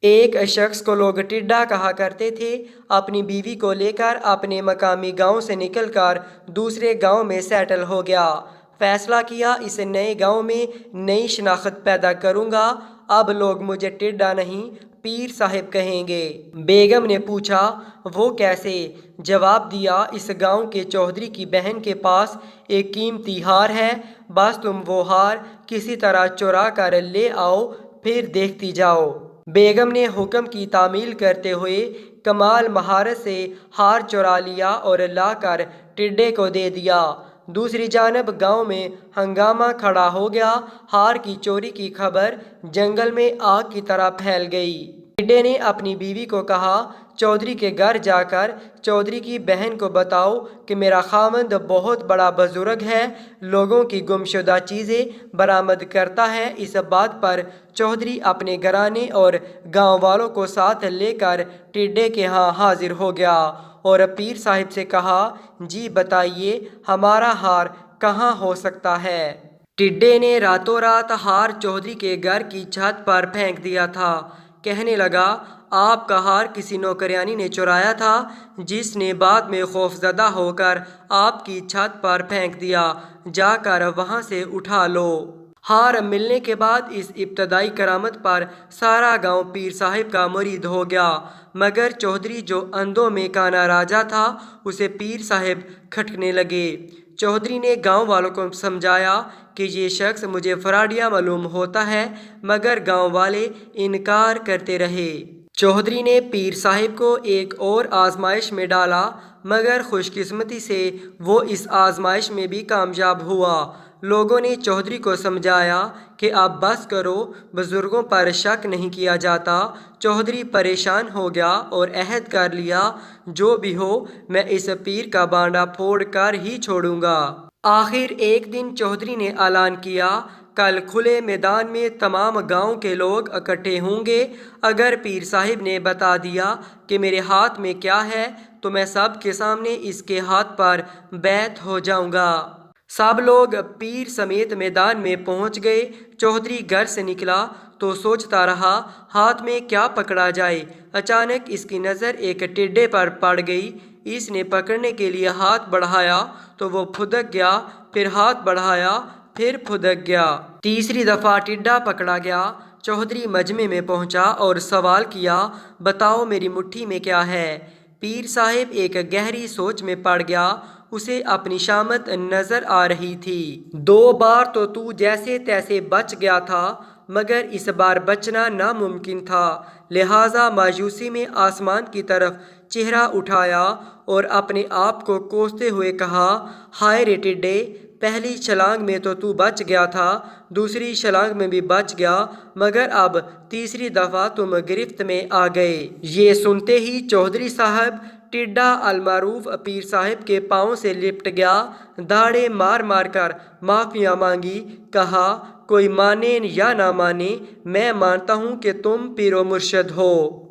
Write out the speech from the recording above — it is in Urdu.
ایک شخص کو لوگ ٹڈا کہا کرتے تھے۔ اپنی بیوی کو لے کر اپنے مقامی گاؤں سے نکل کر دوسرے گاؤں میں سیٹل ہو گیا۔ فیصلہ کیا اس نئے گاؤں میں نئی شناخت پیدا کروں گا۔ اب لوگ مجھے ٹڈا نہیں پیر صاحب کہیں گے۔ بیگم نے پوچھا وہ کیسے؟ جواب دیا اس گاؤں کے چودھری کی بہن کے پاس ایک قیمتی ہار ہے، بس تم وہ ہار کسی طرح چرا کر لے آؤ، پھر دیکھتی جاؤ۔ بیگم نے حکم کی تعمیل کرتے ہوئے کمال مہارت سے ہار چرا لیا اور لا کر ٹڈے کو دے دیا۔ دوسری جانب گاؤں میں ہنگامہ کھڑا ہو گیا۔ ہار کی چوری کی خبر جنگل میں آگ کی طرح پھیل گئی۔ ٹڈے نے اپنی بیوی کو کہا چودھری کے گھر جا کر چودھری کی بہن کو بتاؤ کہ میرا خاوند بہت بڑا بزرگ ہے، لوگوں کی گمشدہ چیزیں برآمد کرتا ہے۔ اس بات پر چودھری اپنے گھرانے اور گاؤں والوں کو ساتھ لے کر ٹڈے کے ہاں حاضر ہو گیا اور پیر صاحب سے کہا جی بتائیے ہمارا ہار کہاں ہو سکتا ہے؟ ٹڈے نے راتوں رات ہار چودھری کے گھر کی چھت پر پھینک دیا تھا۔ کہنے لگا آپ کا ہار کسی نوکرانی نے چرایا تھا، جس نے بعد میں خوف زدہ ہو کر آپ کی چھت پر پھینک دیا، جا کر وہاں سے اٹھا لو۔ ہار ملنے کے بعد اس ابتدائی کرامت پر سارا گاؤں پیر صاحب کا مرید ہو گیا، مگر چودھری جو اندھوں میں کانا راجا تھا اسے پیر صاحب کھٹکنے لگے۔ چودھری نے گاؤں والوں کو سمجھایا کہ یہ شخص مجھے فراڈیا معلوم ہوتا ہے، مگر گاؤں والے انکار کرتے رہے۔ چودھری نے پیر صاحب کو ایک اور آزمائش میں ڈالا، مگر خوش قسمتی سے وہ اس آزمائش میں بھی کامیاب ہوا۔ لوگوں نے چودھری کو سمجھایا کہ اب بس کرو، بزرگوں پر شک نہیں کیا جاتا۔ چودھری پریشان ہو گیا اور عہد کر لیا جو بھی ہو میں اس پیر کا بانڈا پھوڑ کر ہی چھوڑوں گا۔ آخر ایک دن چودھری نے اعلان کیا کل کھلے میدان میں تمام گاؤں کے لوگ اکٹھے ہوں گے۔ اگر پیر صاحب نے بتا دیا کہ میرے ہاتھ میں کیا ہے تو میں سب کے سامنے اس کے ہاتھ پر بیعت ہو جاؤں گا۔ سب لوگ پیر سمیت میدان میں پہنچ گئے۔ چودھری گھر سے نکلا تو سوچتا رہا ہاتھ میں کیا پکڑا جائے۔ اچانک اس کی نظر ایک ٹڈے پر پڑ گئی۔ اس نے پکڑنے کے لیے ہاتھ بڑھایا تو وہ پھدک گیا، پھر ہاتھ بڑھایا پھر پھدک گیا۔ تیسری دفعہ ٹڈا پکڑا گیا۔ چودھری مجمع میں پہنچا اور سوال کیا بتاؤ میری مٹھی میں کیا ہے؟ پیر صاحب ایک گہری سوچ میں پڑ گیا۔ اسے اپنی شامت نظر آ رہی تھی۔ دو بار تو جیسے تیسے بچ گیا تھا، مگر اس بار بچنا ناممکن تھا، لہٰذا مایوسی میں آسمان کی طرف چہرہ اٹھایا اور اپنے آپ کو کوستے ہوئے کہا ہائے رے ٹڈے، پہلی چھلانگ میں تو بچ گیا تھا، دوسری چھلانگ میں بھی بچ گیا، مگر اب تیسری دفعہ تم گرفت میں آ گئے۔ یہ سنتے ہی چودھری صاحب ٹڈا المعروف پیر صاحب کے پاؤں سے لپٹ گیا، داڑھیں مار مار کر معافیاں مانگی، کہا کوئی مانے یا نہ مانے میں مانتا ہوں کہ تم پیر و مرشد ہو۔